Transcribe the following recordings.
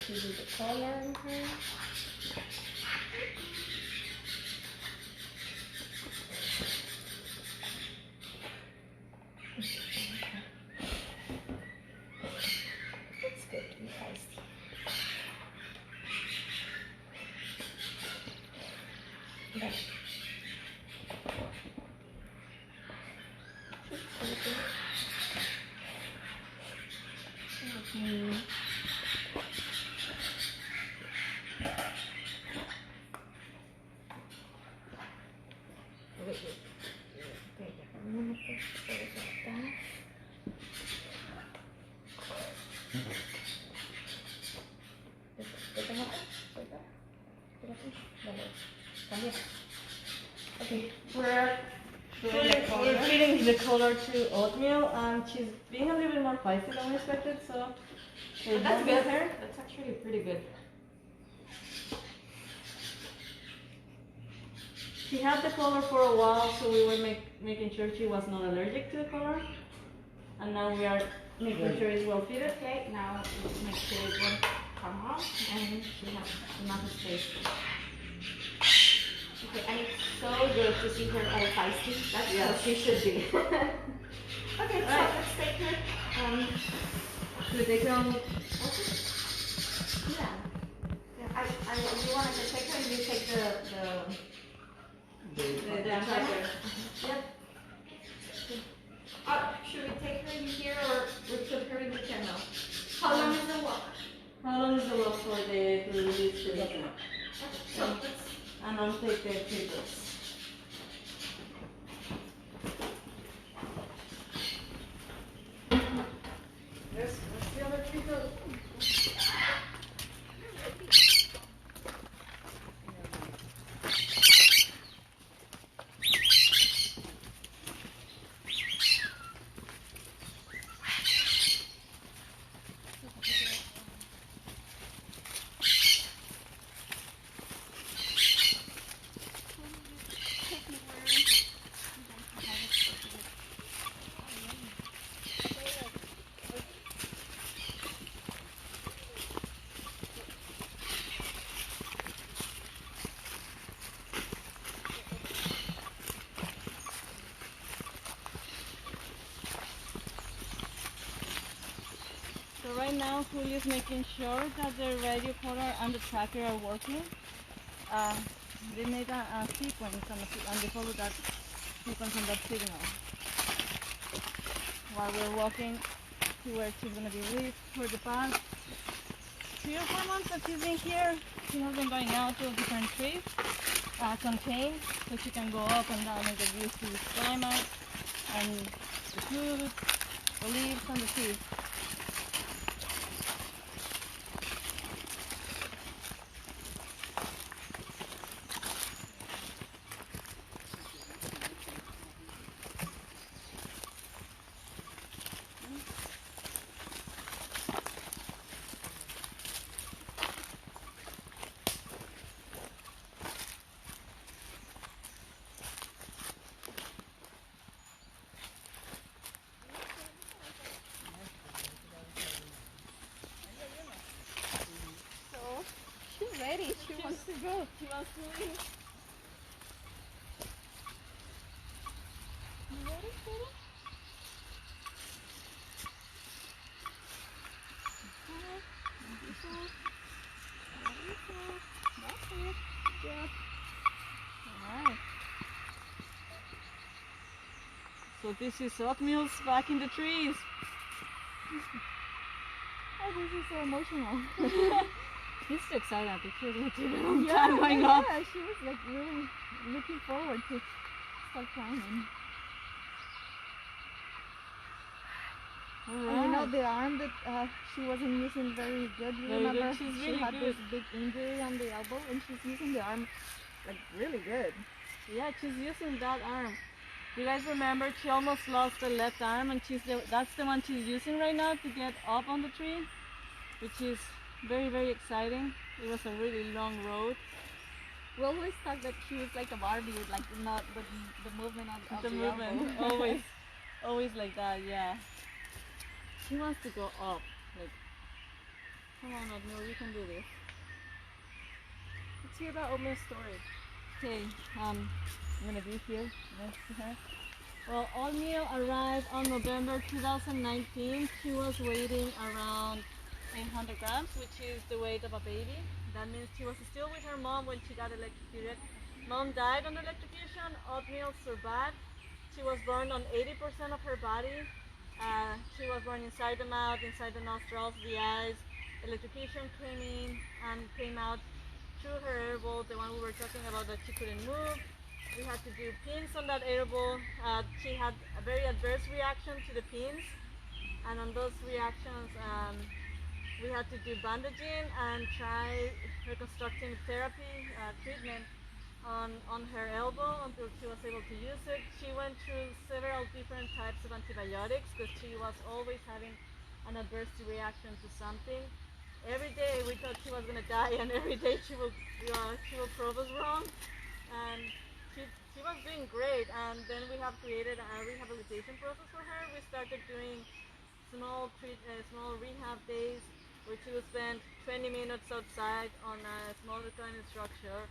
to do the collar on her. It's good to be feisty. Okay. Okay, we're feeding the collar to Oatmeal, and she's being a little bit more feisty than we expected, so but that's good. Her. That's actually pretty good. She had the collar for a while, so we were making sure she was not allergic to the collar, and now we are making sure it's well fitted. Okay, now let's make sure it won't come off, and she has enough space. Okay, and it's so good to see her all feisty. That's how she should be. Okay, so let's take her. Should we take her on? Okay. Yeah. You want to take her, and you take the tracker. Yep. Should we take her in here, or we put her in the kennel? How long is the walk? How long is the walk for the release the okay. So and I'll take the triggers. Where's the other trigger? So right now, Julio is making sure that the radio collar and the tracker are working. They made a sequence, and they followed that sequence on that signal. While we're walking to where she's going to be released for the past 3 or 4 months that she's been here, she has been going out to different trees, contained, so she can go up and down and get used to the climate and the food, the leaves, and the trees. Ready. She wants to go. She wants to leave. You ready, Sarah? That's it. Good. Alright. So this is Oatmeal's back in the trees. Oh, this is so emotional. She's so excited. I think she was like going up. Yeah, she was like really looking forward to start climbing. Right. And you know the arm that she wasn't using very good. You remember she had this big injury on the elbow, and she's using the arm like really good. Yeah, she's using that arm. You guys remember she almost lost the left arm, and that's the one she's using right now to get up on the tree, which is very, very exciting. It was a really long road. We always thought that she was like a Barbie, like not the movement of the movement. Always like that, yeah. She wants to go up, like Come on, Oatmeal, you can do this. Let's hear about Oatmeal's story. Okay, I'm gonna be here next to her. Well, Oatmeal arrived on November 2019. She was weighing around 800 grams, which is the weight of a baby. That means she was still with her mom when she got electrocuted. Mom died on electrocution. Oatmeal survived. She was burned on 80% of her body. She was burned inside the mouth, inside the nostrils, the eyes. Electrocution came in and came out through her air bowl, the one we were talking about that she couldn't move. We had to do pins on that air bowl. She had a very adverse reaction to the pins, and on those reactions, we had to do bandaging and try reconstructing therapy treatment on her elbow until she was able to use it. She went through several different types of antibiotics because she was always having an adverse reaction to something. Every day we thought she was going to die, and every day she will prove us wrong. And she was doing great, and then we have created a rehabilitation process for her. We started doing small rehab days where she would spend 20 minutes outside on a small reclining structure,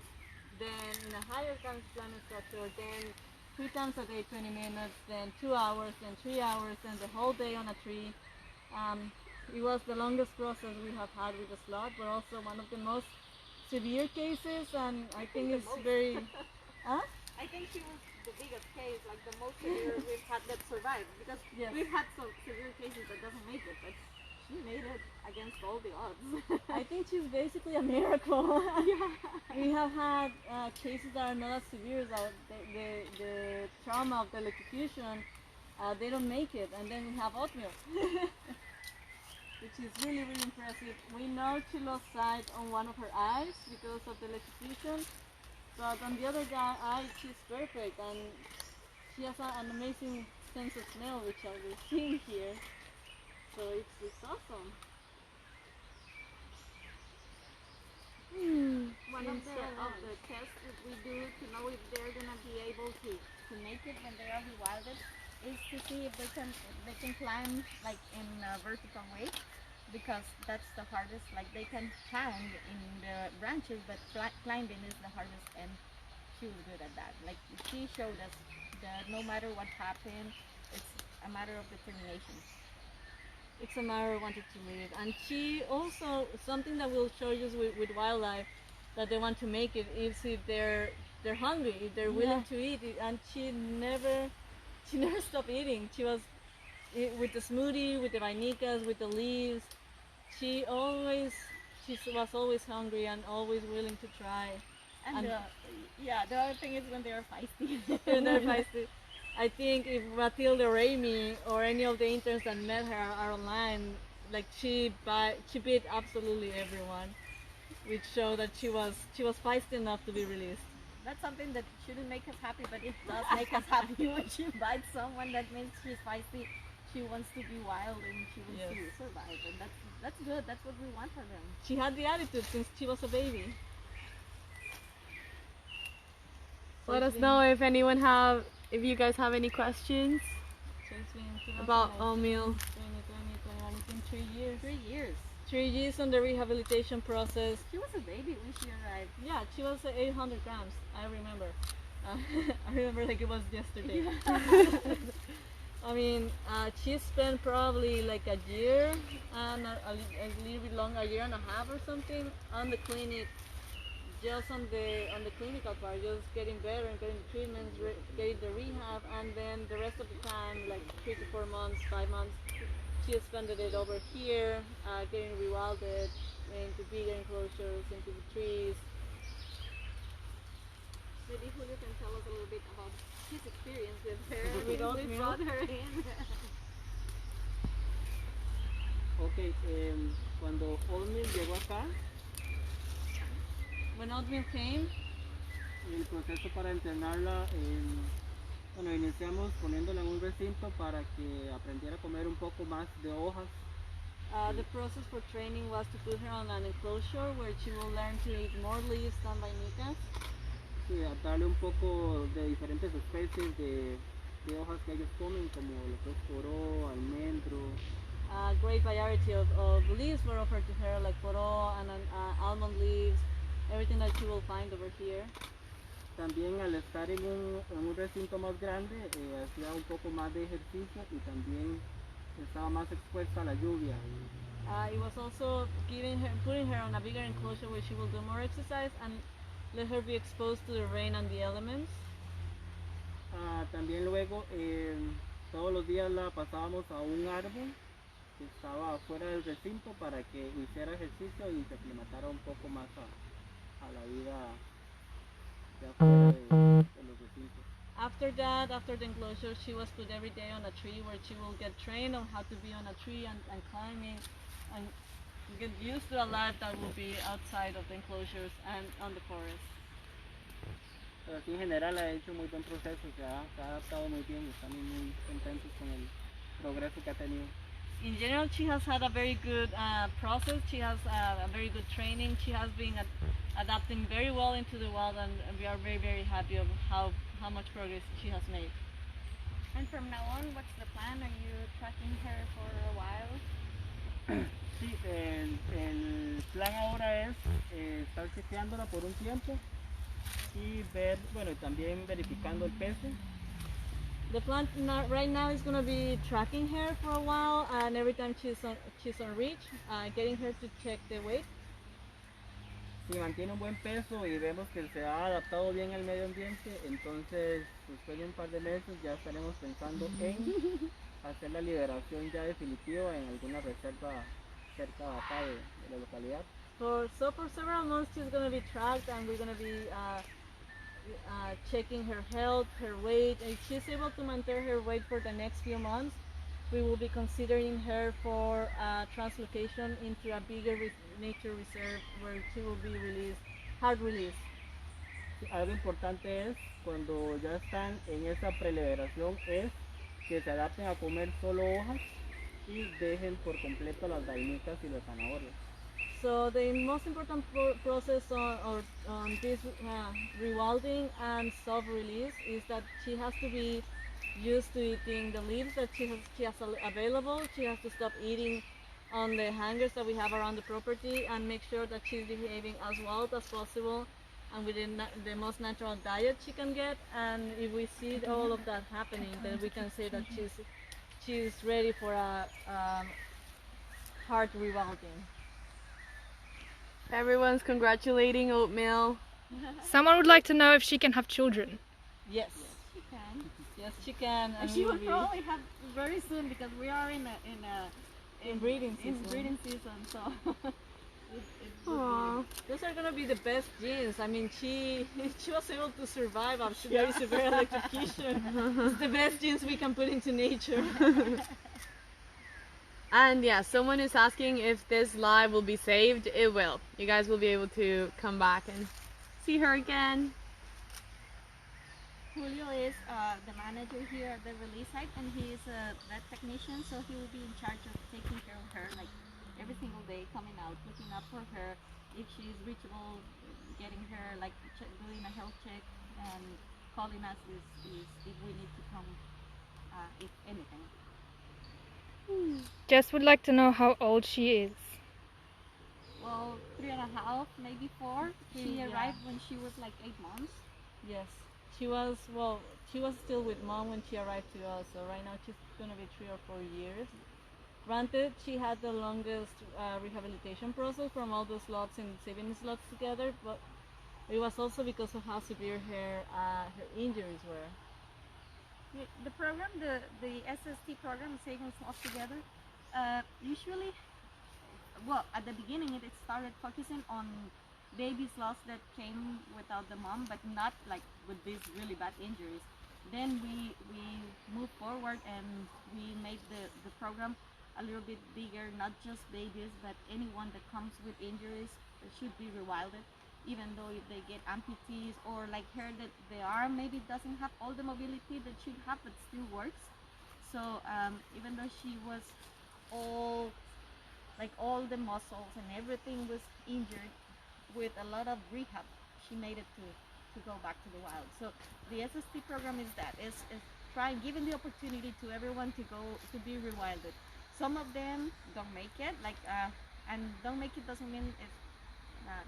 then in a higher reclining structure, then 3 times a day 20 minutes, then 2 hours, then 3 hours, then the whole day on a tree. It was the longest process we have had with the Sloth, but also one of the most severe cases, and I think it's very... Huh? I think she was the biggest case, like the most severe we've had that survived, because we've had some severe cases that doesn't make it, but she made it against all the odds. I think she's basically a miracle. Yeah. We have had cases that are not as severe as the trauma of the electrocution. They don't make it, and then we have Oatmeal. Which is really, really impressive. We know she lost sight on one of her eyes because of the electrocution, but on the other eye, she's perfect, and she has an amazing sense of smell, which I will see here. So it's awesome. One of the tests that we do to know if they're gonna be able to make it when they are rewilded is to see if they can climb like in a vertical way, because that's the hardest. Like they can climb in the branches, but climbing is the hardest, and she was good at that. Like she showed us that no matter what happened, it's a matter of determination. It's a matter of wanting to live. And she also, something that we'll show you with wildlife, that they want to make it, is if they're hungry, if they're willing to eat it. And she never stopped eating. She was with the smoothie, with the vainicas, with the leaves. She was always hungry and always willing to try. And the other thing is when they are feisty. When they're feisty. I think if Matilda or Amy or any of the interns that met her are online, like she beat absolutely everyone, which showed that she was feisty enough to be released. That's something that shouldn't make us happy, but it does make us happy when she bites someone. That means she's feisty. She wants to be wild and she wants to survive, and that's good. That's what we want for them. She had the attitude since she was a baby. Let us know if you guys have any questions about Oatmeal. 2020, it's been 3 years. 3 years. 3 years on the rehabilitation process. She was a baby when she arrived. Yeah, she was 800 grams. I remember. I remember like it was yesterday. I mean, she spent probably like a year and a little bit longer, a year and a half or something, on the clinic. Just on the clinical part, just getting better and getting the treatments, getting the rehab, and then the rest of the time, like 3 to 4 months, 5 months, she spent it over here, getting rewilded into bigger enclosures, into the trees. Maybe Julio can tell us a little bit about his experience with her. With Oatmeal. We brought her in. Ok, cuando Oatmeal llegó acá, When Oatmeal came, el proceso para entrenarla, bueno, iniciamos poniéndola en un recinto para que aprendiera a comer un poco más de hojas. the process for training was to put her on an enclosure where she will learn to eat more leaves than vainicas. Sí, a darle un poco de diferentes especies de hojas que ellos comen, como lo que es poró, almendro, a great variety of leaves were offered to her, like poro and almond leaves, everything that she will find over here. También al estar en un recinto más grande, hacía un poco más de ejercicio y también estaba más expuesta a la lluvia. It was also putting her on a bigger enclosure where she will do more exercise and let her be exposed to the rain and the elements. También luego todos los días la pasábamos a un árbol que estaba afuera del recinto para que hiciera ejercicio y se aclimatara un poco más a la vida de afuera de los recintos. After that, after the enclosure, she was put every day on a tree where she will get trained on how to be on a tree and climbing and get used to a life that will be outside of the enclosures and on the forest. Pero así en general ha hecho muy buen proceso, se ha adaptado muy bien y estamos muy contentos con el progreso que ha tenido. In general, she has had a very good process. She has a very good training. She has been adapting very well into the wild, and we are very, very happy of how much progress she has made. And from now on, what's the plan? Are you tracking her for a while? Sí, el plan ahora es estar chequeándola por un tiempo y ver, bueno, también verificando el peso. The plan right now is going to be tracking her for a while, and every time she's on reach, getting her to check the weight. Si mantiene un buen peso y vemos que se ha adaptado bien al medio ambiente, entonces después de un par de meses ya estaremos pensando en hacer la liberación ya definitiva en alguna reserva cerca de acá de la localidad. For several months she's going to be tracked, and we're going to be checking her health, her weight. If she's able to maintain her weight for the next few months, we will be considering her for translocation into a bigger nature reserve where she will be released, hard release. Algo importante es, cuando ya están en esa preliberación, es que se adapten a comer solo hojas y dejen por completo las vainitas y las zanahorias. So the most important process on this rewilding and soft release is that she has to be used to eating the leaves that she has available. She has to stop eating on the hangers that we have around the property and make sure that she's behaving as wild as possible and within the most natural diet she can get. And if we see all of that happening, then we can say that she's ready for a hard rewilding. Everyone's congratulating Oatmeal. Someone would like to know if she can have children. Yes. She can. Yes, she can. And she will probably have very soon because we are in breeding season. In breeding season, so. Aww. Those are gonna be the best genes. I mean, she was able to survive after very severe electrocution. It's the best genes we can put into nature. And yeah, someone is asking if this live will be saved. It will. You guys will be able to come back and see her again. Julio is the manager here at the release site, and he is a vet technician, so he will be in charge of taking care of her, like every single day, coming out, looking up for her, if she's reachable, getting her, like doing a health check, and calling us is if we need to come, if anything. Jess would like to know how old she is. Well, 3.5, maybe 4. She arrived when she was like 8 months. Yes, she was still with mom when she arrived to us. So right now she's gonna be 3 or 4 years. Granted, she had the longest rehabilitation process from all the sloths and saving sloths together, but it was also because of how severe her injuries were. The program, the SST program, Saving Sloths Together, usually, well, at the beginning it started focusing on baby sloths that came without the mom, but not like with these really bad injuries. Then we moved forward and we made the program a little bit bigger, not just babies, but anyone that comes with injuries should be rewilded. Even though if they get amputees or like her, that the arm maybe doesn't have all the mobility that should have, but still works. So even though she was all the muscles and everything was injured, with a lot of rehab, she made it to go back to the wild. So the SST program is trying, giving the opportunity to everyone to go to be rewilded. Some of them don't make it, and don't make it doesn't mean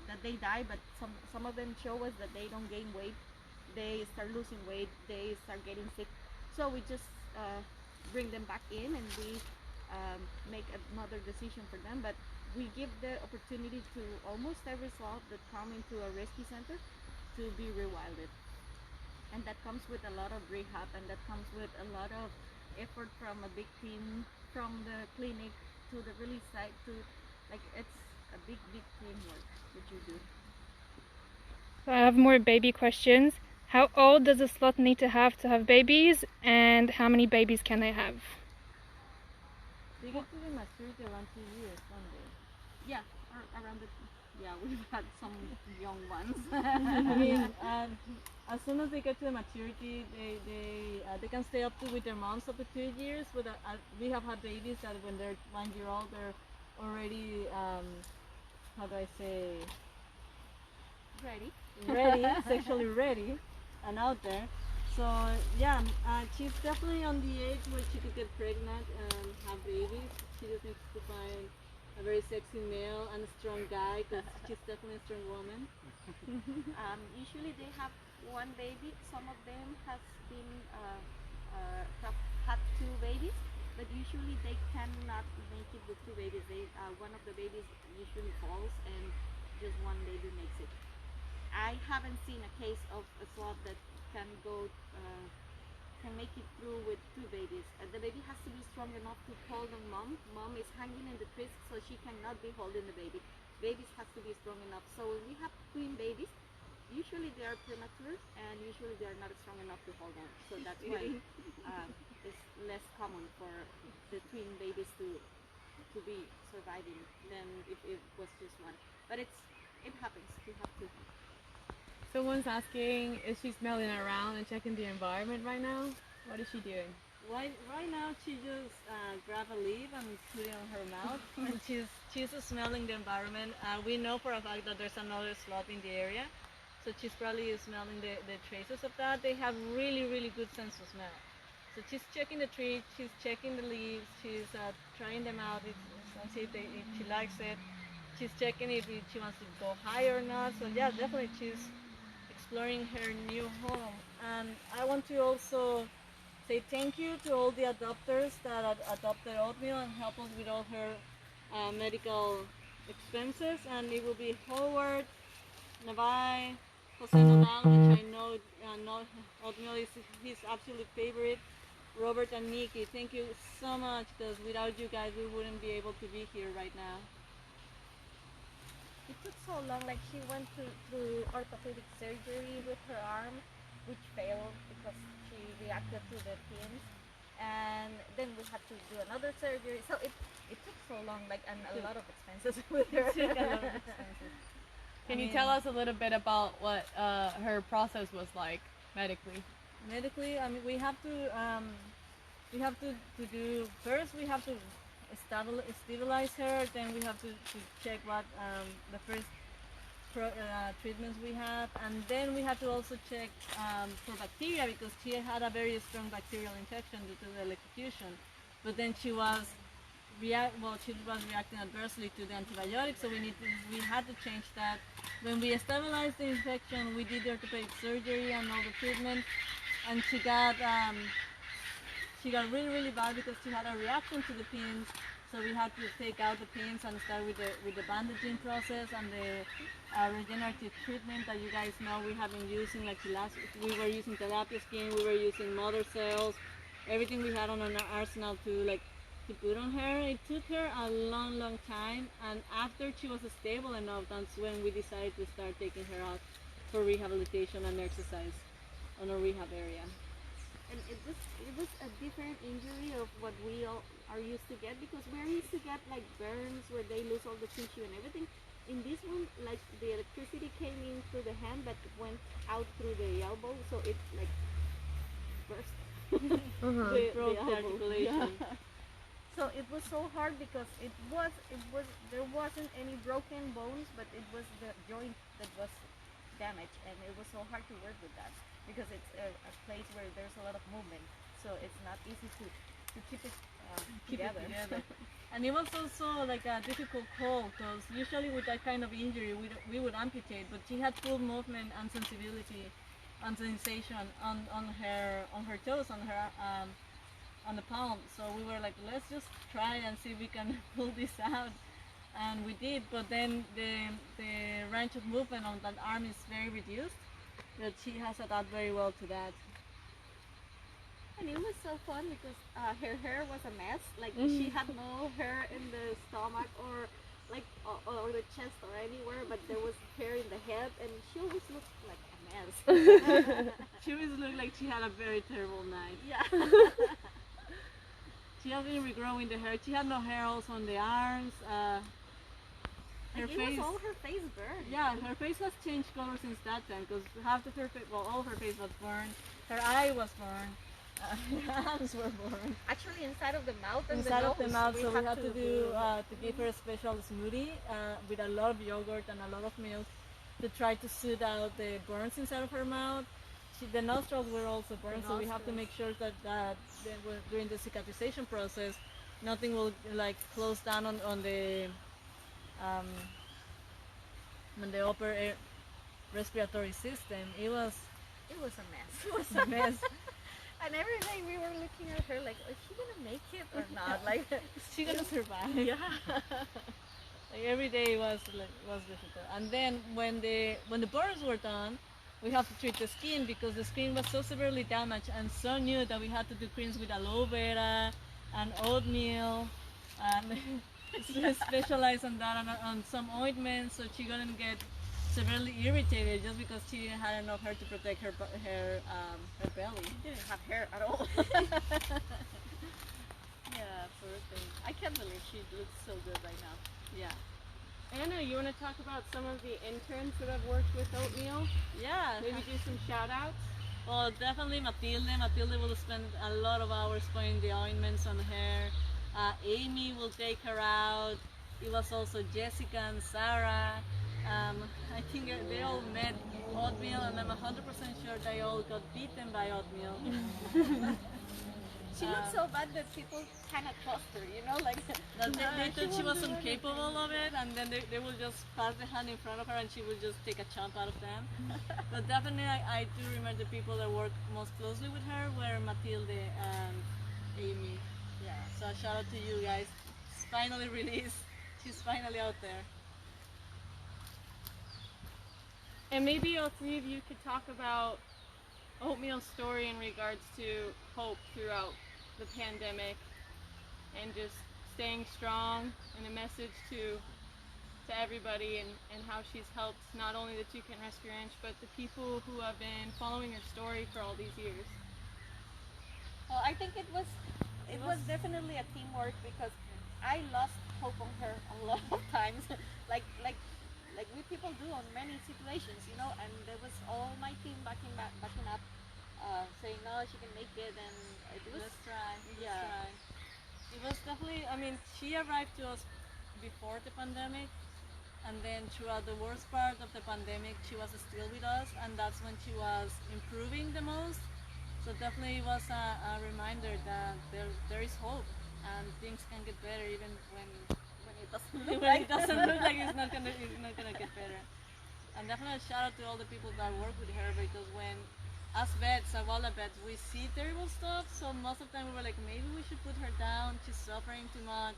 that they die, but some of them show us that they don't gain weight, they start losing weight, they start getting sick. So we just bring them back in, and we make another decision for them. But we give the opportunity to almost every sloth that come into a rescue center to be rewilded, and that comes with a lot of rehab, and that comes with a lot of effort from a big team, from the clinic to the release site, to it's a big teamwork that you do. So I have more baby questions. How old does a sloth need to have babies, and how many babies can they have? They get to the maturity around 2 years, don't they? Yeah, around we've had some young ones. I mean, as soon as they get to the maturity, they can stay up to with their moms up to 2 years. But we have had babies that when they're 1 year old, they're already how do I say? Ready, sexually ready, and out there. So yeah, she's definitely on the age where she could get pregnant and have babies. She just needs to find a very sexy male and a strong guy, because she's definitely a strong woman. Usually they have one baby. Some of them have had 2 babies, but usually they cannot make it with 2 babies. One of the babies usually falls, and just one baby makes it. I haven't seen a case of a sloth that can make it through with 2 babies. The baby has to be strong enough to hold on mom. Mom is hanging in the twist, so she cannot be holding the baby. Babies have to be strong enough. So when we have twin babies, usually they are premature, and usually they are not strong enough to hold on. So that's why it's less common for the twin babies to be surviving than if it was just one. But it happens. We have to. Someone's asking, is she smelling around and checking the environment right now? What is she doing? Right now she just grabbed a leaf and put it on her mouth, and she's smelling the environment. We know for a fact that there's another sloth in the area, so she's probably smelling the traces of that. They have really good sense of smell. So she's checking the tree, she's checking the leaves, she's trying them out and see if she likes it. She's checking if she wants to go higher or not. So yeah, definitely she's exploring her new home. And I want to also say thank you to all the adopters that adopted Oatmeal and helped us with all her medical expenses. And it will be Howard, Navai, Jose Nodal, which I know Oatmeal is his absolute favorite, Robert and Nikki. Thank you so much, because without you guys we wouldn't be able to be here right now. It took so long. She went through orthopedic surgery with her arm, which failed because she reacted to the pins, and then we had to do another surgery. So it took so long, and a lot of expenses with her. Can you tell us a little bit about what her process was like medically? Medically, I mean, we have to do first. We have to stabilize her. Then we have to check what the first treatments we have, and then we have to also check for bacteria, because she had a very strong bacterial infection due to the electrocution. But then she was reacting adversely to the antibiotics, so we had to change that. When we stabilized the infection, we did the orthopedic surgery and all the treatment, and she got really bad because she had a reaction to the pins. So we had to take out the pins and start with the bandaging process and the regenerative treatment that you guys know we have been using. We were using tilapia skin, we were using mother cells, everything we had on our arsenal to put on her. It took her a long time, and after she was stable enough, that's when we decided to start taking her out for rehabilitation and exercise on a rehab area. And it was a different injury of what we all are used to get, because we're used to get burns where they lose all the tissue and everything. In this one, the electricity came in through the hand but went out through the elbow, so it burst the articulation. Yeah. So it was so hard because there wasn't any broken bones, but it was the joint that was damaged, and it was so hard to work with that because it's a place where there's a lot of movement, so it's not easy to to keep it Keep it together. together. And it was also like a difficult call because usually with that kind of injury we would amputate, but she had full movement and sensibility and sensation on her toes, on the palm. So we were like, let's just try and see if we can pull this out, and we did. But then the range of movement on that arm is very reduced, but she has adapted very well to that. And it was so fun because her hair was a mess. Like she had no hair in the stomach or like or the chest or anywhere, but there was hair in the head, and she always looked like a mess. She always looked like she had a very terrible night. Yeah. She has been regrowing the hair. She had no hair also on the arms. Her Like, face. it was all her face burned. Yeah, her face has changed color since that time because half of her face, well, all her face was burned. Her eye was burned. Her hands were burned. Actually, inside of the mouth and Inside the of the nose, mouth, we so we had to do do- to give her a special smoothie with a lot of yogurt and a lot of milk to try to soothe out the burns inside of her mouth. The nostrils were also burned, so we have to make sure that during the cicatrization process, nothing will like close down on the upper respiratory system. It was It was a mess. it was a mess. And every day we were looking at her like, is she gonna make it or not? Like, Is she gonna survive? yeah. Like every day was difficult. And then when the burns were done, we have to treat the skin because the skin was so severely damaged and so new that we had to do creams with aloe vera and oatmeal and specialize on that and on some ointments so she wouldn't get severely irritated just because she didn't have enough hair to protect her belly. She didn't have hair at all. Yeah, poor thing. I can't believe she looks so good right now. Yeah. Anna, you want to talk about some of the interns that have worked with Oatmeal? Yeah. Maybe do some shout outs? Well, definitely Matilde. Matilde will spend a lot of hours putting the ointments on her. Amy will take her out. It was also Jessica and Sarah. I think they all met Oatmeal, and I'm 100% sure they all got beaten by Oatmeal. She looked so bad that people kind of trust her, you know, like That they thought she wasn't capable of it, and then they will just pass the hand in front of her and she will just take a chunk out of them. But definitely I do remember the people that worked most closely with her were Matilde and Amy. Yeah, so a shout out to you guys. It's finally released. She's finally out there. And maybe all three of you could talk about Oatmeal's story in regards to hope throughout the pandemic and just staying strong, and a message to everybody, and how she's helped not only the Toucan Rescue Ranch but the people who have been following her story for all these years. Well, I think it was definitely a teamwork because I lost hope on her a lot of times, like we people do on many situations, you know. And there was all my team backing up, saying no, she can make it, and it was Let's try. yeah. Let's try. It was definitely, I mean, she arrived to us before the pandemic, and then throughout the worst part of the pandemic, she was still with us, and that's when she was improving the most. So definitely it was a reminder that there is hope, and things can get better even when When it doesn't look when like it doesn't look like it's not gonna get better. And definitely a shout out to all the people that work with her, because when as vets, Awala vets, we see terrible stuff, so most of the time we were like, maybe we should put her down, she's suffering too much,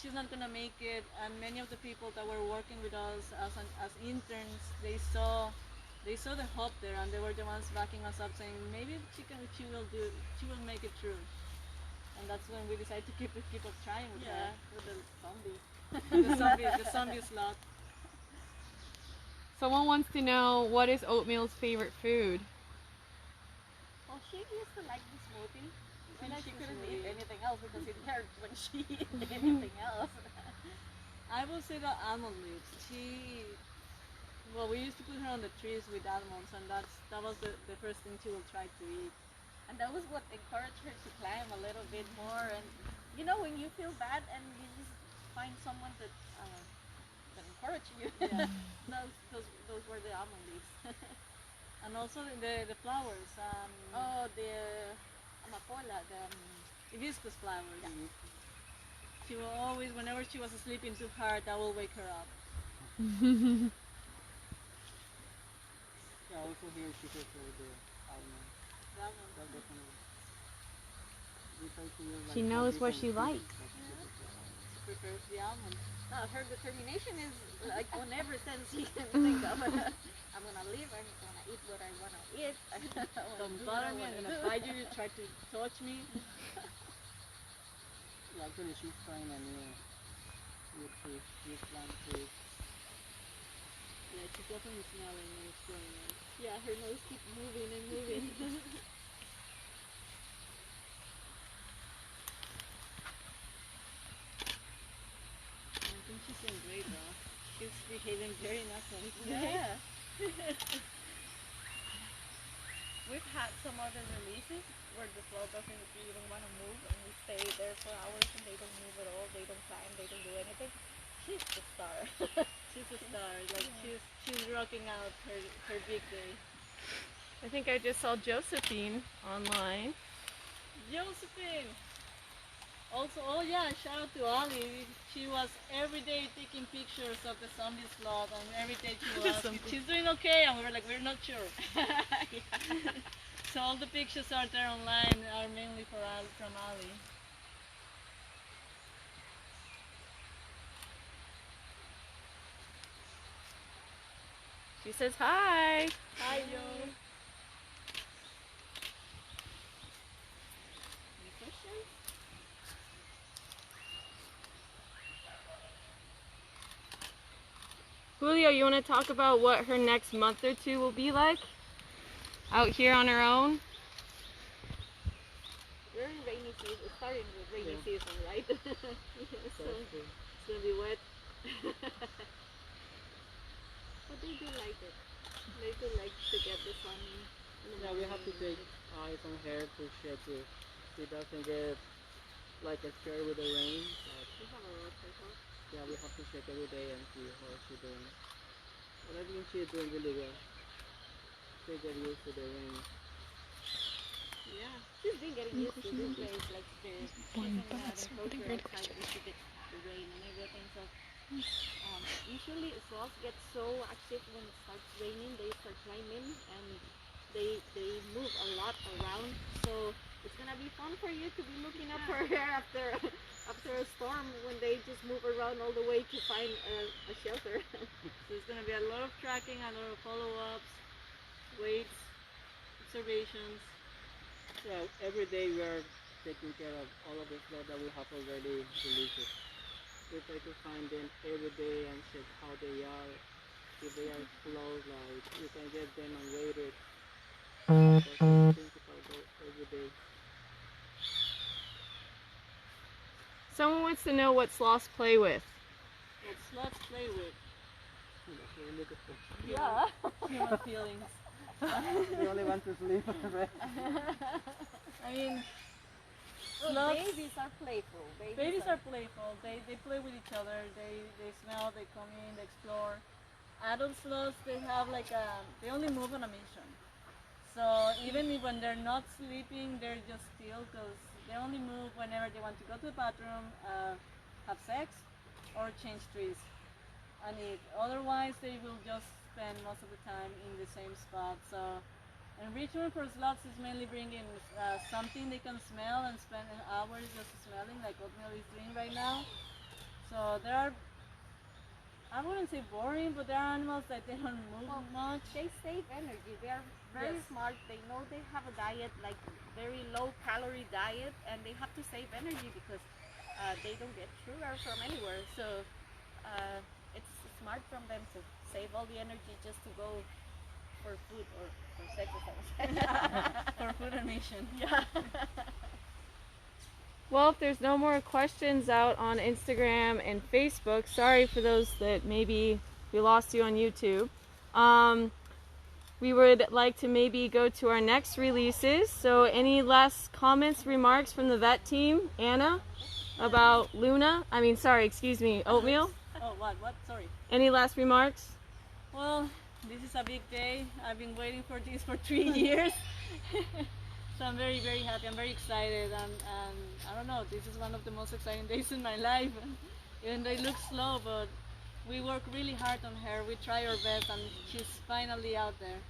she's not gonna make it. And many of the people that were working with us as interns, they saw the hope there, and they were the ones backing us up, saying maybe she will make it through. And that's when we decided to keep up trying with her. with the zombie. The zombie Sloth. Someone wants to know, what is Oatmeal's favorite food? Well, she used to like the smoothie, and likes she the couldn't smoothie. eat anything else because it hurt when she ate anything else. I will say the almond leaves. We used to put her on the trees with almonds, and that was the first thing she will try to eat. And that was what encouraged her to climb a little bit more. And you know, when you feel bad and you just find someone that encourage you, Yeah. those were the almond leaves. And also the flowers. Oh, the amapola, the hibiscus flowers. She will always, whenever she was sleeping too hard, I will wake her up. Yeah, also here she prefers the Ironman. That one. That definitely. We try to use, like, She knows what she different likes. species, She prefers the almond. Her determination is like on every sense you can think of. I'm gonna live. I'm gonna eat what I wanna eat. Don't bother me. I'm gonna bite you. You try to touch me. Yeah, actually she's trying a new plant trees. Yeah, she's definitely smelling and exploring it. Yeah, her nose keeps moving and moving. I think she's doing great though. She's behaving very naturally. Yeah. We've had some other releases where the sloth doesn't even want to move, and we stay there for hours and they don't move at all. They don't climb. They don't do anything. She's the star. She's a star. Like she's rocking out her big day. I think I just saw Josephine online. Josephine! Also, oh yeah, shout out to Ali. She was every day taking pictures of the zombie sloth, and every day she was, she's doing okay, and we were like, we're not sure. So all the pictures are there online are mainly from Ali. She says hi. Hi, Joe. Any questions? Julio, you want to talk about what her next month or two will be like? Out here on her own? We're in rainy season, starting with rainy season, right? So it's gonna be wet. But they do like it. They do like to get the sun. Yeah, we have to take eyes on her to check if she doesn't get like scared with the rain. We have a road cycle. Yeah, we have to check every day and see how she's doing. But I think she's doing really well. She get used to the rain. Yeah, she's been getting used to this place, like she's in the enclosure outside and she gets the rain and everything. So usually sloths get so active when it starts raining. They start climbing and they move a lot around. So it's gonna be fun for you to be looking up for her after a storm when they just move around all the way to find a shelter. So it's going to be a lot of tracking, a lot of follow-ups, waits, observations. Yeah, every day we are taking care of all of the sloth that we have already released. We try to find them every day and check how they are. If they are close, like you can get them and weight it. That's the principal goal every day. Someone wants to know what sloths play with. What sloths play with. That's really good. Yeah. Human feelings. They only want to sleep. I mean, Well, babies are playful. babies are playful. They play with each other. They smell, they come in, they explore. Adult sloths, they have like they only move on a mission. So even when they're not sleeping, they're just still because they only move whenever they want to go to the bathroom, have sex, or change trees. And otherwise, they will just spend most of the time in the same spot. So enrichment for sloths is mainly bringing something they can smell and spend hours just smelling, like Oatmeal is doing right now. So there are, I wouldn't say boring, but there are animals that they don't move much. They save energy. They are very smart. They know they have a diet, like very low calorie diet, and they have to save energy because they don't get sugar from anywhere. So it's smart from them to save all the energy just to go for food or for sex or something. For food and mission. Yeah. Well, if there's no more questions out on Instagram and Facebook, sorry for those that maybe we lost you on YouTube. We would like to maybe go to our next releases. So any last comments, remarks from the vet team? Anna, about Oatmeal? Oh, what? Sorry. Any last remarks? Well, this is a big day. I've been waiting for this for 3 years. So I'm very, very happy. I'm very excited, and I don't know. This is one of the most exciting days in my life. Even though it looks slow, but we work really hard on her. We try our best, and she's finally out there,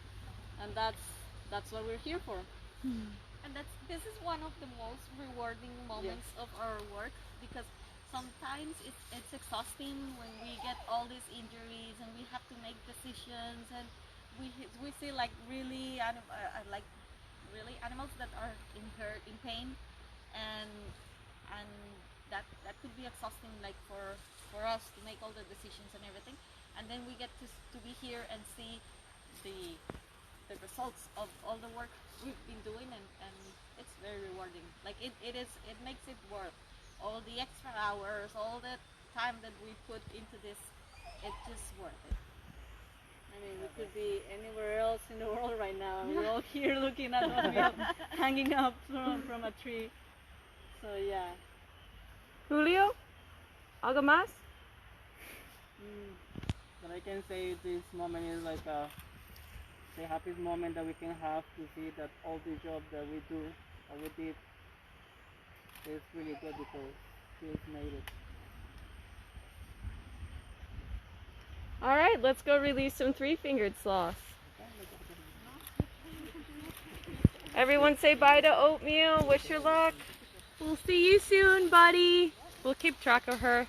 and that's what we're here for. And this is one of the most rewarding moments of our work, because sometimes it's exhausting when we get all these injuries and we have to make decisions, and we see like really animals that are in pain, and that could be exhausting, like for us to make all the decisions and everything, and then we get to be here and see the results of all the work we've been doing, and it's very rewarding. Like it makes it worth all the extra hours, all the time that we put into this. It's just worth it. I mean, we could be anywhere else in the world right now, and we're all here looking at Oatmeal hanging up from a tree. So yeah. Julio, algo más? What I can say this moment is like the happiest moment that we can have to see that all the job that we do, that we did, is really good because she's made it. All right, let's go release some three-fingered sloths. Everyone say bye to Oatmeal. Wish her luck. We'll see you soon, buddy. We'll keep track of her.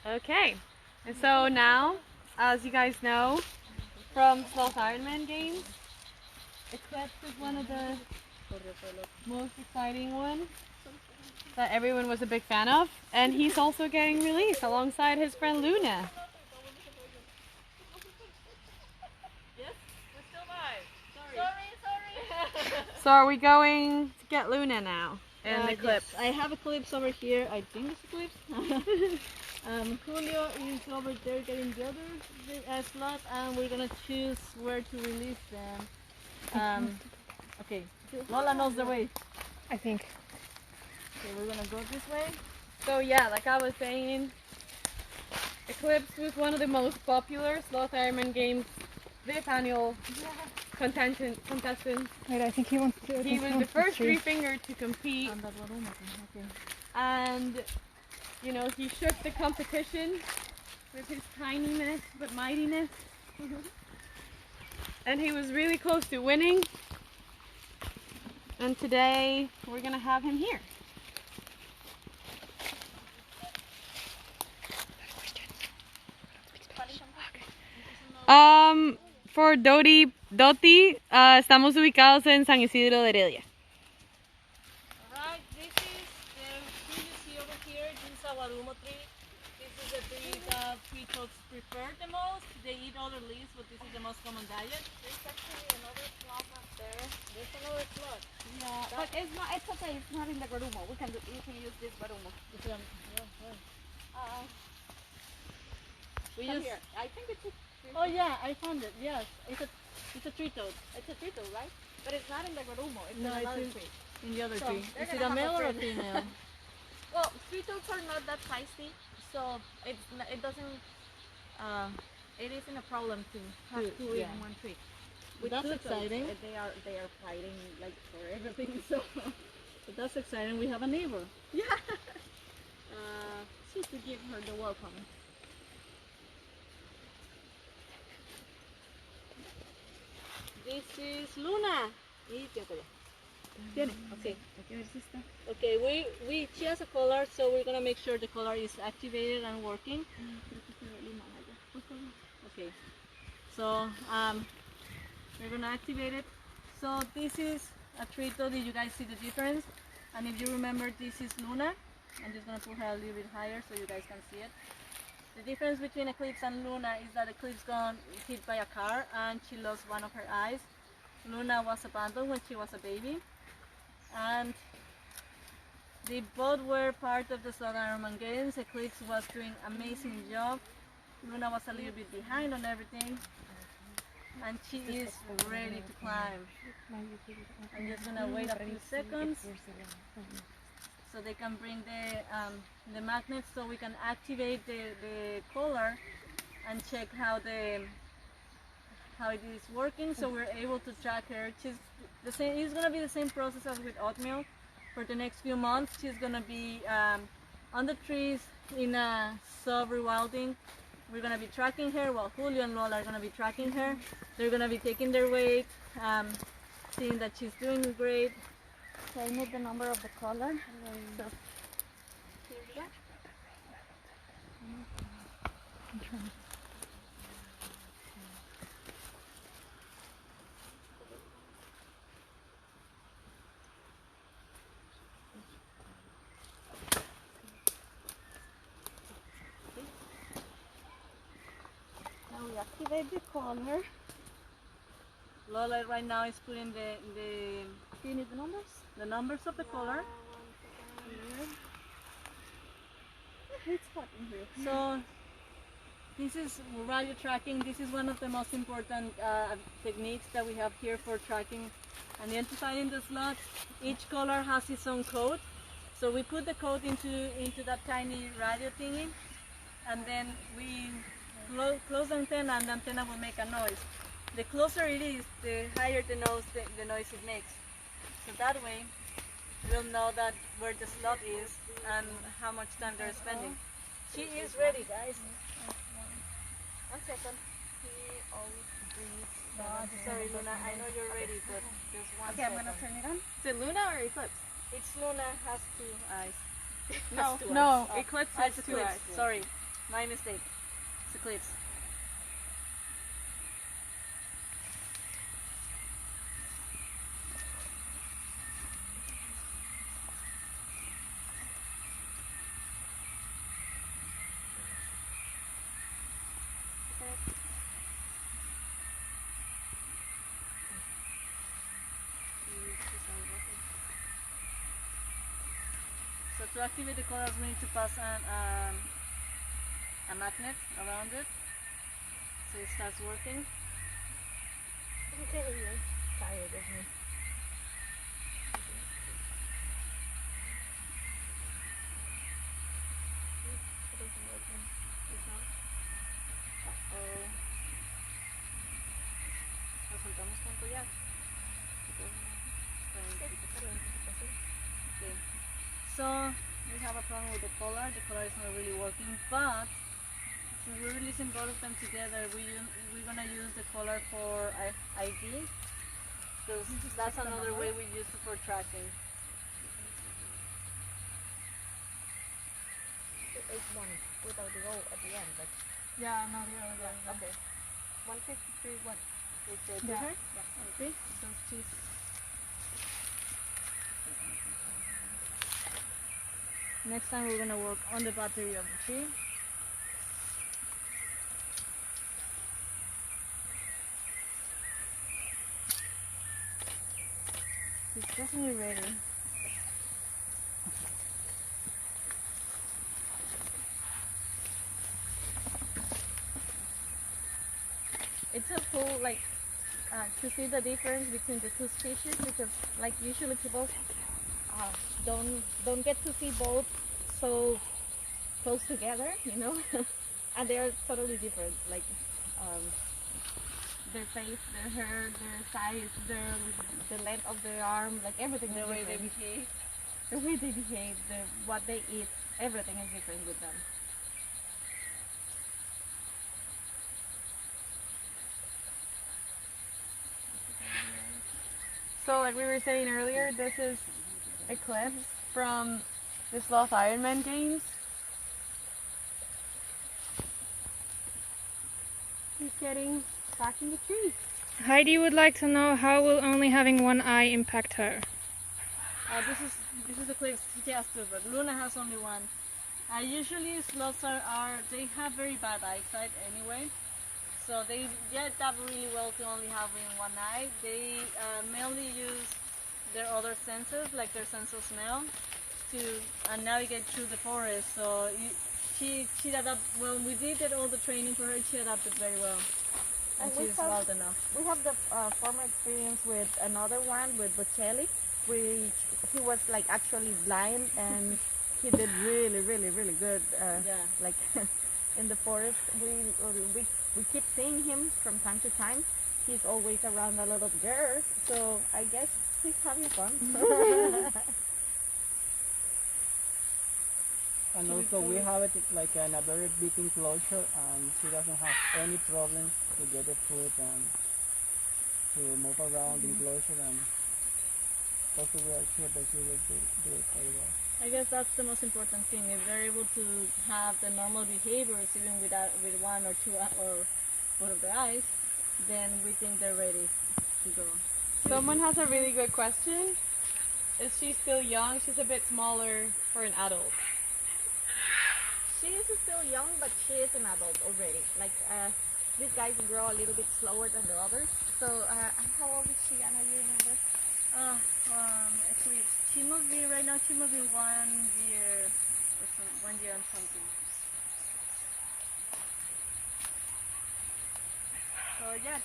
Okay, and so now, as you guys know, from Sloth Ironman games, Eclipse is one of the most exciting ones that everyone was a big fan of, and he's also getting released alongside his friend Luna. Yes, we're still live. Sorry. So are we going to get Luna now in Eclipse? Yes. I have Eclipse over here. I think it's Eclipse. Julio is over there getting the other slots, and we're gonna choose where to release them. Okay, Lola knows the way. I think. Okay, we're gonna go this way. So yeah, like I was saying, Eclipse was one of the most popular Sloth Ironman games this annual contestants. Wait, I think he wants to. He was the first three-finger to compete, Okay. and you know, he shook the competition with his tininess but mightiness. And he was really close to winning. And today we're gonna have him here. For Doti, estamos ubicados en San Isidro de Heredia. Alright, this is the tree you see over here. This is a Warumo tree. This is the tree that peacocks prefer the most. They eat other leaves, but this is the most common diet. There's actually another sloth up there. There's another slot. Yeah, but it's not. It's okay. It's not in the Garumo. We can use this Garumo. We Come just. here. I think it's. Oh yeah, I found it. Yes, it's a tree toad. It's a turtle, right? But it's not in the Garumo. It's No, in it's another in- tree. In the other So, tree. they're Is it gonna a have male a or a friend. female? Well, tree toads are not that feisty, so it doesn't. It isn't a problem to have two in one tree. With That's two toads, exciting. they are fighting like for everything. So But that's exciting. We have a neighbor. yeah. Just to give her the welcome. This is Luna. Tiene. Okay. Hay que ver si está. Okay, she has a collar, so we're gonna make sure the collar is activated and working. Okay. So we're gonna activate it. So this is a tree toad. Did you guys see the difference? And if you remember, this is Luna. I'm just gonna put her a little bit higher so you guys can see it. The difference between Eclipse and Luna is that Eclipse got hit by a car and she lost one of her eyes. Luna was abandoned when she was a baby. And they both were part of the Sloth Ironman games. Eclipse was doing amazing job. Luna was a little bit behind on everything. And she is ready to climb. I'm just gonna wait a few seconds so they can bring the magnets so we can activate the collar and check how how it is working, so we're able to track her. She's the same. It's gonna be the same process as with Oatmeal. For the next few months, she's gonna be on the trees in a sub-rewilding. We're gonna be tracking her while Julio and Lola are gonna be tracking her. They're gonna be taking their weight, seeing that she's doing great. So I need the number of the collar. So here we go. Now we activate the collar. Lola right now is putting the Do you need the numbers? numbers of the collar. It's hot in here. So this is radio tracking. This is one of the most important techniques that we have here for tracking and identifying the sloth. Each collar has its own code. So we put the code into that tiny radio thingy, and then we close the antenna, and the antenna will make a noise. The closer it is, the higher the noise it makes. So that way, we'll know that where the sloth is and how much time they're spending. She is ready, guys. 1 second. He always breathes. Sorry, Luna. I know you're ready, but just 1 Okay, I'm second. gonna turn it on. Is it Luna or Eclipse? It's Luna has 2 eyes. No, Has 2 no, eyes. Eclipse Oh, has it's 2 Eclipse. eyes. Sorry, my mistake. It's Eclipse. So to activate the collars, we need to pass a magnet around it, so it starts working. Okay, you're tired of me. Lo soltamos con collar. Okay. So we have a problem with the collar. The collar is not really working, but since we're releasing both of them together, we're gonna use the collar for ID, because that's another way we use it for tracking. 81 without the O at the end, but Yeah, no, the other way. okay. 153, what? Yeah. Okay, so she's next time we're gonna work on the battery of the tree. She's definitely ready. It's a cool, like, to see the difference between the 2 species, because like usually people don't get to see both so close together, you know, and they are totally different. Like their face, their hair, their size, the length of their arm, like everything is The way they different. behave. The way they behave, what they eat, everything is different with them. So like we were saying earlier, this is Eclipse from the Sloth Ironman games. He's getting back in the tree. Heidi would like to know how will only having one eye impact her. This is Eclipse. She has 2, but Luna has only 1. Usually sloths they have very bad eyesight anyway, so they adapt really well to only having 1 eye. They mainly use their other senses, like their sense of smell, to navigate through the forest. So she adapted. When we did all the training for her, she adapted very well, and And we she's have- wild enough. We have the former experience with another one with Bocelli, which he was like actually blind and he did really good. Yeah. Like in the forest, we keep seeing him from time to time, he's always around a lot of girls, so I guess he's having fun. And also we have it like in a very big enclosure, and she doesn't have any problems to get the food and to move around the enclosure, and also we are sure that she will do it very well. I guess that's the most important thing. If they're able to have the normal behaviors even with one or two or both of their eyes, then we think they're ready to go. Someone has a really good question. Is she still young? She's a bit smaller for an adult. She is still young, but she is an adult already. Like these guys grow a little bit slower than the others. So how old is she, Anna? You remember? Eclipse. She must be right now. She must be 1 year or 1 year and something. So yeah,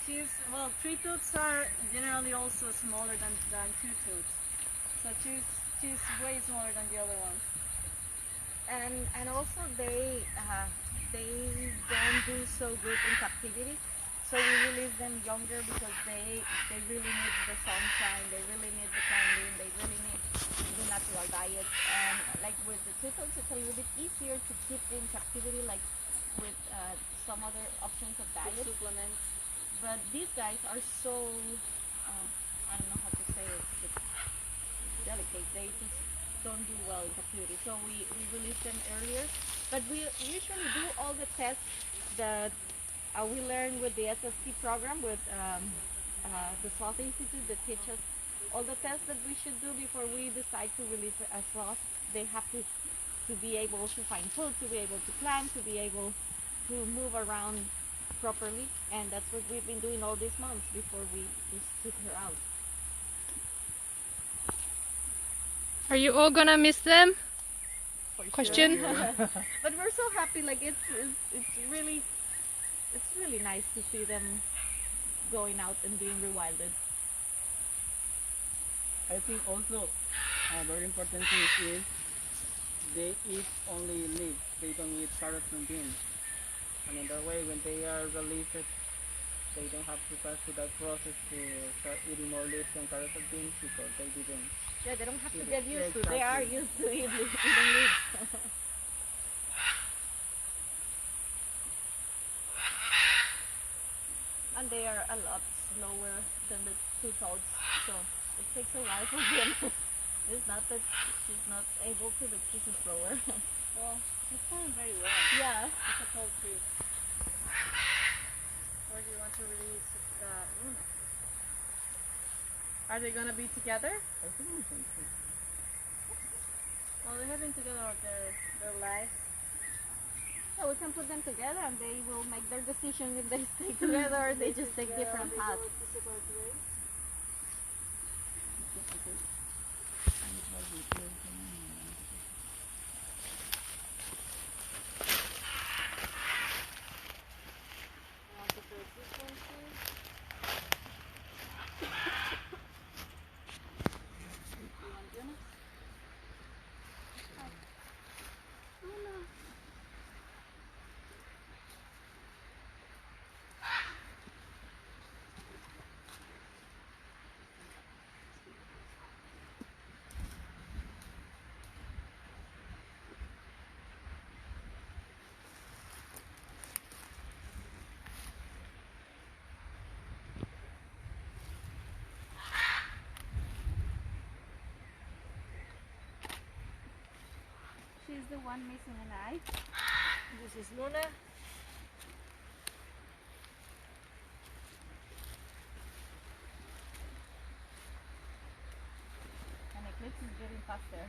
three tooths are generally also smaller than two tooths. So she's way smaller than the other ones. And also they don't do so good in captivity. So we release them younger because they really need the sunshine, they really need the climbing, they really need the natural diet. And like with the turtles, it's a little bit easier to keep in captivity, like with some other options of diet. Supplements. But these guys are so, I don't know how to say it, but delicate. They just don't do well in captivity. So we release them earlier. But we usually do all the tests that we learn with the SST program with the Sloth Institute that teach us all the tests that we should do before we decide to release a sloth. They have to be able to find food, to be able to climb, to be able to move around properly, and that's what we've been doing all these months before we just took her out. Are you all gonna miss them? For Question. sure. But we're so happy. Like it's really nice to see them going out and being rewilded. I think also a very important thing is they eat only leaves. They don't eat carrots and beans. And in that way, when they are released, they don't have to pass through that process to start eating more leaves and carrots and beans because they didn't. Yeah, they don't have to Yeah, get used to. exactly. They are used to eating leaves. And they are a lot slower than the two toads, so it takes a while for them. It's not that she's not able to, but she's slower. Well, she's doing very well. Yeah. It's a cold tree. Or do you want to release Luna? Are they gonna be together? I think we can see. Well, they have been together all their lives. Yeah, we can put them together and they will make their decision if they stay together or they just take different paths. She's the one missing an eye. This is Luna. And Eclipse is getting faster.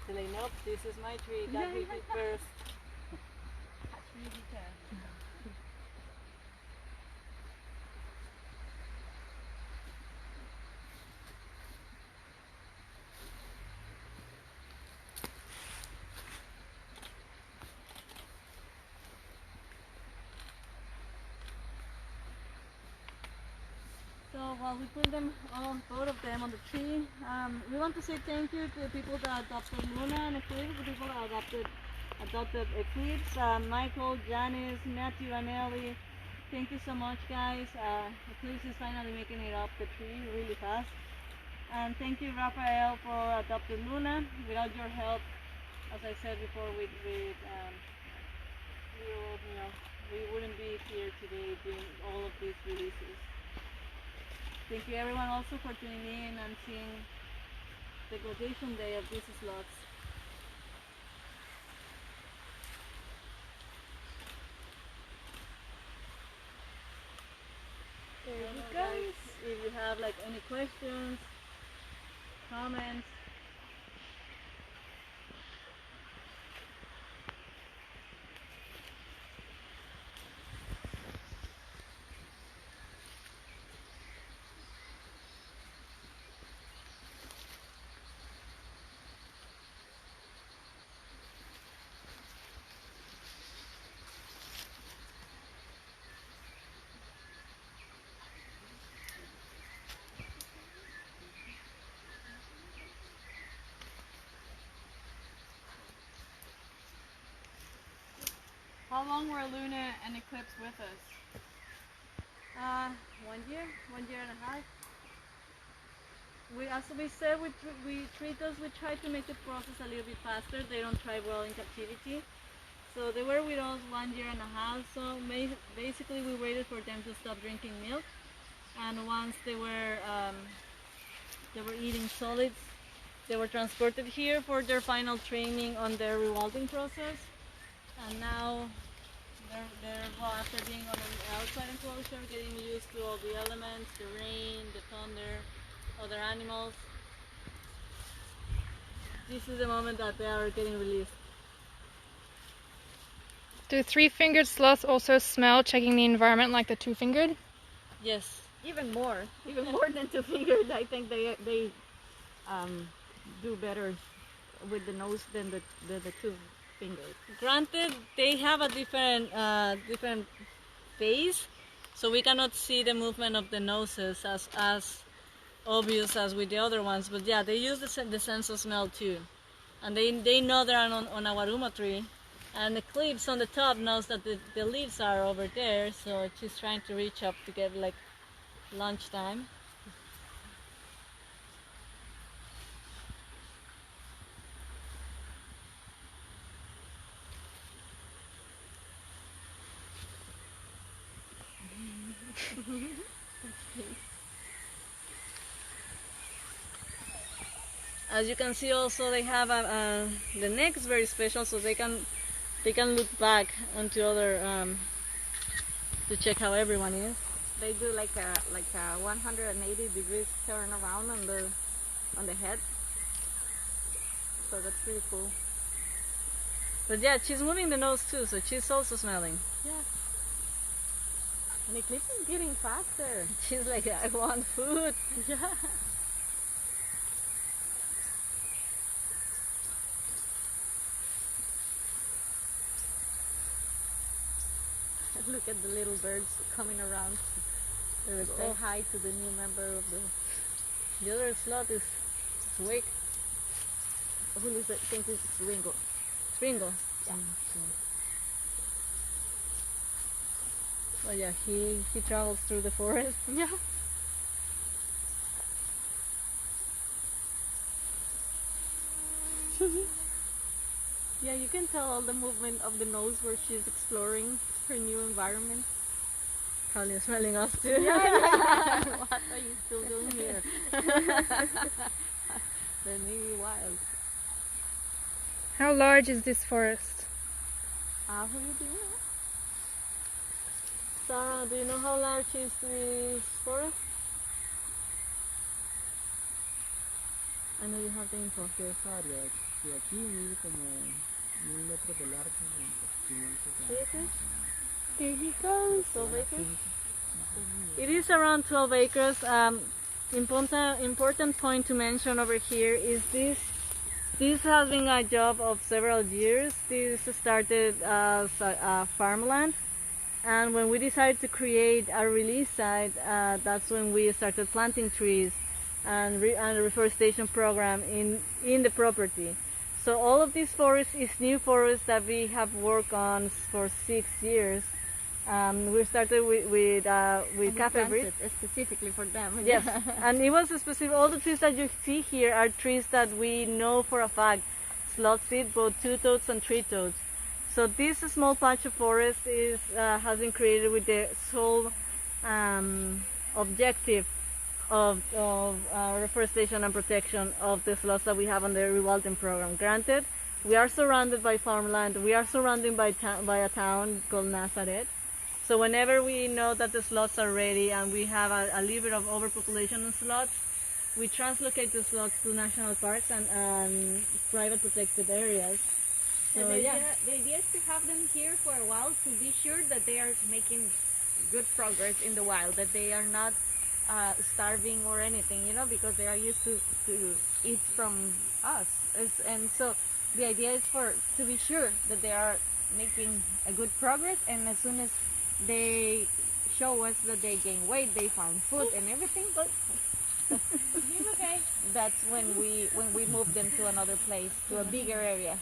They're like, nope, this is my tree. Got me hit first. Catch me if you can. So while we put them on, both of them on the tree, we want to say thank you to the people that adopted Luna and Eclipse, the people that adopted Eclipse, Michael, Janice, Matthew, and Ellie, Thank you so much, guys. Eclipse is finally making it up the tree really fast. And thank you, Rafael, for adopting Luna. Without your help, as I said before, with little Oatmeal, we wouldn't be here today doing all of these releases. Thank you, everyone, also for tuning in and seeing the graduation day of these sloths. There you Guys, go. if you have like any questions, comments, How long were Luna and Eclipse with us? 1 year, 1 year and a half. As we said, we treat those, we try to make the process a little bit faster. They don't thrive well in captivity. So they were with us 1 year and a half. So basically we waited for them to stop drinking milk. And once they were eating solids, they were transported here for their final training on their rewilding process. And now well, after being on an outside enclosure, getting used to all the elements, the rain, the thunder, other animals. This is the moment that they are getting released. Do three-fingered sloths also smell checking the environment like the two-fingered? Yes. Even more than two-fingered. I think they do better with the nose than the two-fingered. Granted, they have a different phase, so we cannot see the movement of the noses as obvious as with the other ones. But yeah, they use the sense of smell too, and they know they're on a waruma tree, and Eclipse on the top knows that the leaves are over there, so she's trying to reach up to get like lunchtime. As you can see, also they have the neck is very special, so they can look back onto other to check how everyone is. They do like a 180 degrees turn around on the head. So that's pretty cool. But yeah, she's moving the nose too, so she's also smelling. Yeah. And Eclipse is getting faster. She's like, I want food. Yeah. Look at the little birds coming around. They will say hi to the new member of the other sloth is awake. Who is it? I think it's Ringo. It's Ringo. Yeah. Oh yeah, he travels through the forest. Yeah. Yeah, you can tell all the movement of the nose where she's exploring her new environment. Probably smelling us too. Yeah. What are you still doing here? They're maybe wild. How large is this forest? Who you doing? Sarah, do you know how large is this forest? I know you have the info. Esa área de aquí mide como 1000 metros de largo, 500 Here he goes. 12 acres. It is around 12 acres. Important point to mention over here is this. This has been a job of several years. This started as a farmland, and when we decided to create a release site, that's when we started planting trees and a reforestation program in the property. So all of this forest is new forest that we have worked on for 6 years, We started with cafe breed. Specifically for them. Yes, and it was specific. All the trees that you see here are trees that we know for a fact sloths eat, both two-toads and three-toads. So this small patch of forest has been created with the sole objective of reforestation and protection of the sloths that we have on the rewilding program. Granted, we are surrounded by farmland. We are surrounded by a town called Nazareth. So whenever we know that the sloths are ready and we have a little bit of overpopulation of sloths, we translocate the sloths to national parks and private protected areas. So the idea is to have them here for a while to be sure that they are making good progress in the wild, that they are not starving or anything, you know, because they are used to eat from us. And so the idea is to be sure that they are making a good progress, and as soon as they show us that they gain weight, they found food and everything, but okay. That's when we move them to another place, to a bigger area.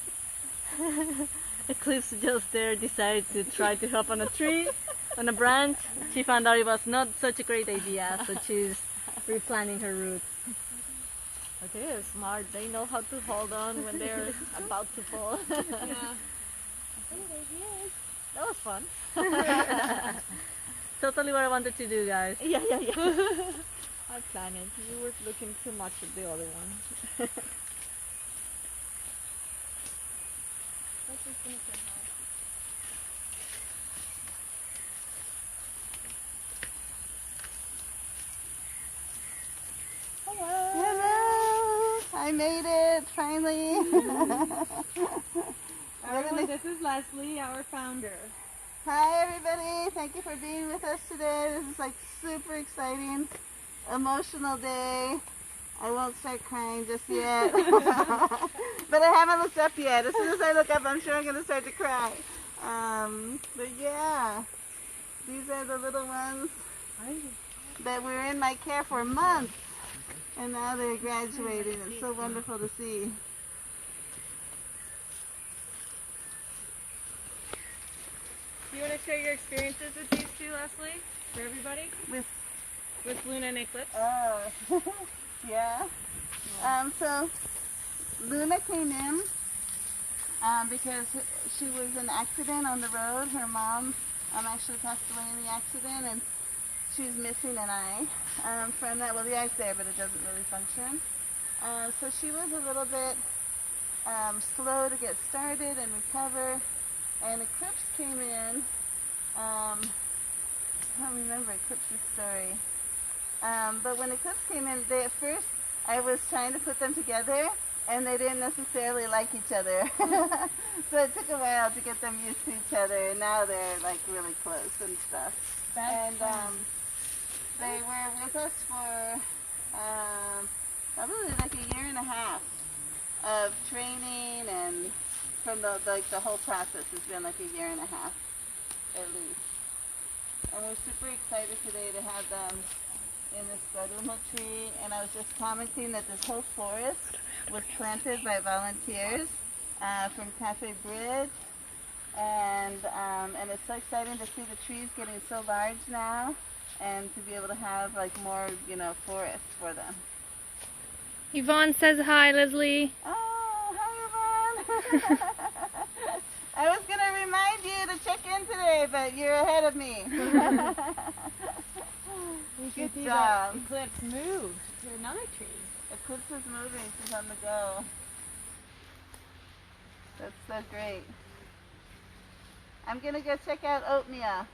Eclipse just there decided to try to hop on a tree, on a branch. She found out it was not such a great idea, so she's replanning her route. But they are smart. They know how to hold on when they're about to fall. Yeah. That was fun. Totally what I wanted to do, guys. Yeah. I planned it. You were looking too much at the other one. Hello! I made it finally. Everyone, this is Leslie, our founder. Hi everybody! Thank you for being with us today. This is like super exciting, emotional day. I won't start crying just yet, but I haven't looked up yet. As soon as I look up, I'm sure I'm going to start to cry. But yeah, these are the little ones that were in my care for months, and now they're graduating. It's so wonderful to see. Do you want to share your experiences with these two, Leslie, for everybody? With Luna and Eclipse? Oh, yeah. So Luna came in because she was in an accident on the road. Her mom actually passed away in the accident, and she's missing an eye from that. Well, the eye's there, but it doesn't really function. So she was a little bit slow to get started and recover. And Eclipse came in. I don't remember Eclipse's story. But when Eclipse came in, at first I was trying to put them together, and they didn't necessarily like each other. So it took a while to get them used to each other, and now they're like really close and stuff. They were with us for probably like a year and a half of training, and from the whole process has been like a year and a half at least. And we're super excited today to have them in this guarumo tree. And I was just commenting that this whole forest was planted by volunteers from Cafe Bridge, and it's so exciting to see the trees getting so large now, and to be able to have like more, forest for them. Yvonne says hi, Leslie. Oh, hi Yvonne. I was going to remind you to check in today, but you're ahead of me. Good job. Eclipse moved to another tree. Eclipse is moving. She's on the go. That's so great. I'm going to go check out Oatmeal.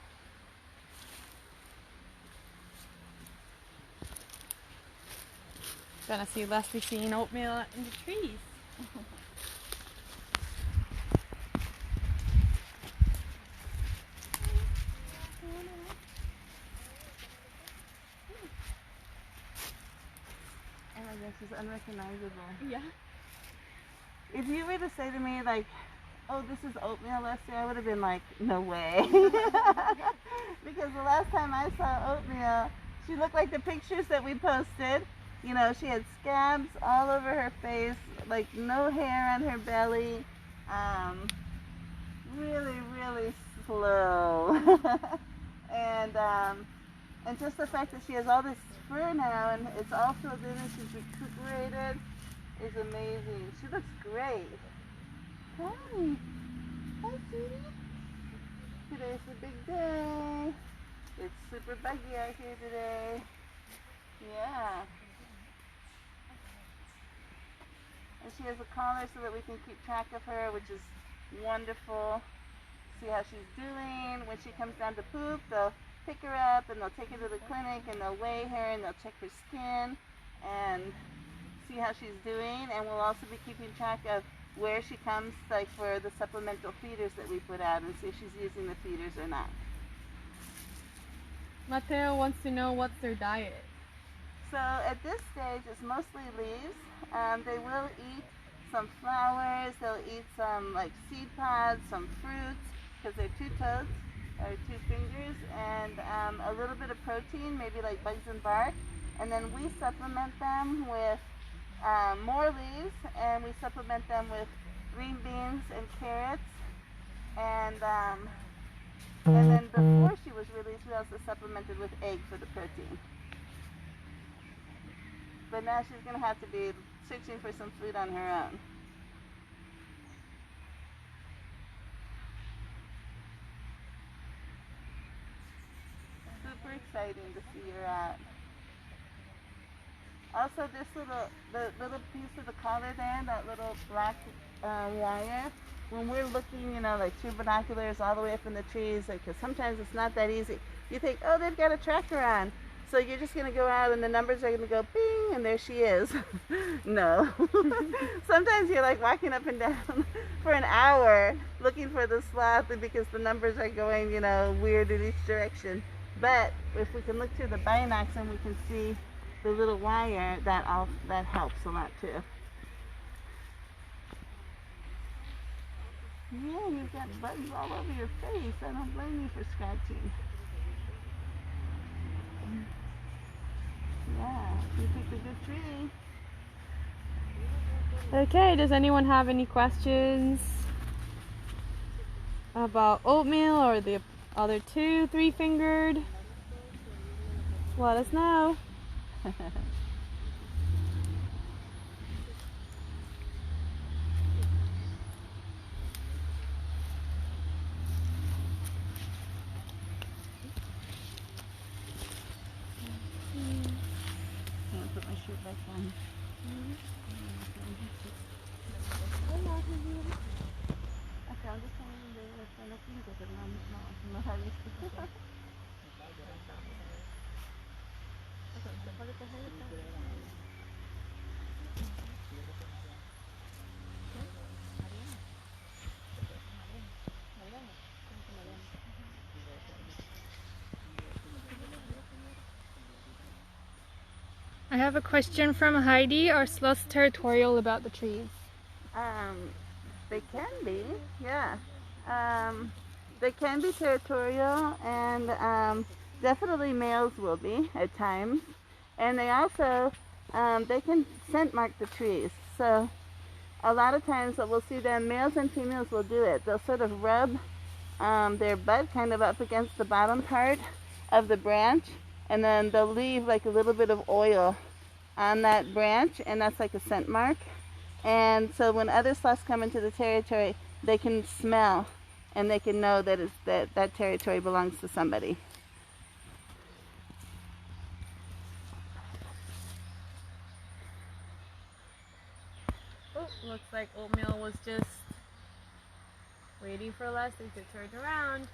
Gonna see Leslie seeing Oatmeal in the trees. Oh my gosh, she's unrecognizable. Yeah. If you were to say to me, like, oh, this is Oatmeal, Leslie, I would have been like, no way. Because the last time I saw Oatmeal, she looked like the pictures that we posted. She had scabs all over her face, like no hair on her belly. Really, really flow. And just the fact that she has all this fur now and it's all filled in and she's recuperated is amazing. She looks great. Hi. Hi, sweetie. Today's a big day. It's super buggy out here today. Yeah. And she has a collar so that we can keep track of her, which is wonderful. See how she's doing. When she comes down to poop, they'll pick her up and they'll take her to the clinic and they'll weigh her and they'll check her skin and see how she's doing. And we'll also be keeping track of where she comes, like for the supplemental feeders that we put out, and see if she's using the feeders or not. Mateo wants to know what's their diet. So at this stage it's mostly leaves. They will eat some flowers, they'll eat some like seed pods, some fruits, because they're two toads, or two fingers, and a little bit of protein, maybe like bugs and bark. And then we supplement them with more leaves, and we supplement them with green beans and carrots. And then before she was released, we also supplemented with egg for the protein. But now she's going to have to be searching for some food on her own. Super exciting to see her out. Also, the little piece of the collar there, that little black wire, when we're looking, like through binoculars all the way up in the trees, because sometimes it's not that easy. You think, oh, they've got a tracker on. So you're just going to go out and the numbers are going to go bing, and there she is. No. Sometimes you're like walking up and down for an hour looking for the sloth because the numbers are going, weird in each direction. But if we can look through the binocs and we can see the little wire, that helps a lot too. Yeah, you've got bugs all over your face. I don't blame you for scratching. Yeah, you picked a good tree. Okay, does anyone have any questions about Oatmeal or the other two three-fingered? Let us know. Put my shirt back on. I have a question from Heidi. Are sloths territorial about the trees? They can be, yeah. They can be territorial, and definitely males will be at times. And they also, they can scent mark the trees. So a lot of times what we'll see them, males and females will do it. They'll sort of rub their butt kind of up against the bottom part of the branch, and then they'll leave like a little bit of oil on that branch, and that's like a scent mark. And so when other sloths come into the territory, they can smell and they can know that that territory belongs to somebody. Oh, looks like Oatmeal was just waiting for Leslie to turn around.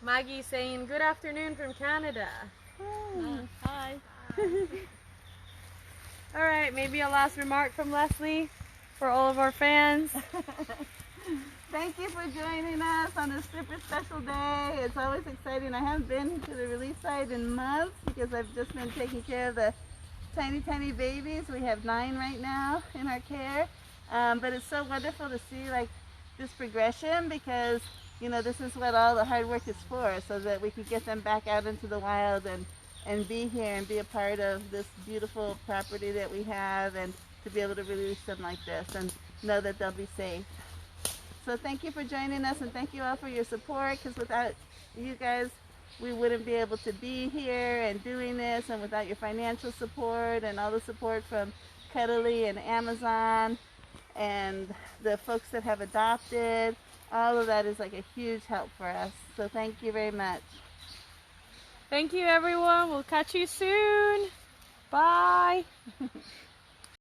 Maggie saying good afternoon from Canada. Hi. All right, maybe a last remark from Leslie for all of our fans. Thank you for joining us on this super special day. It's always exciting. I haven't been to the release site in months because I've just been taking care of the tiny babies. We have 9 right now in our care. But it's so wonderful to see like this progression, because this is what all the hard work is for, so that we can get them back out into the wild and be here and be a part of this beautiful property that we have, and to be able to release them like this and know that they'll be safe. So thank you for joining us, and thank you all for your support, because without you guys, we wouldn't be able to be here and doing this, and without your financial support and all the support from Cuddly and Amazon and the folks that have adopted, all of that is like a huge help for us. So thank you very much. Thank you, everyone. We'll catch you soon. Bye.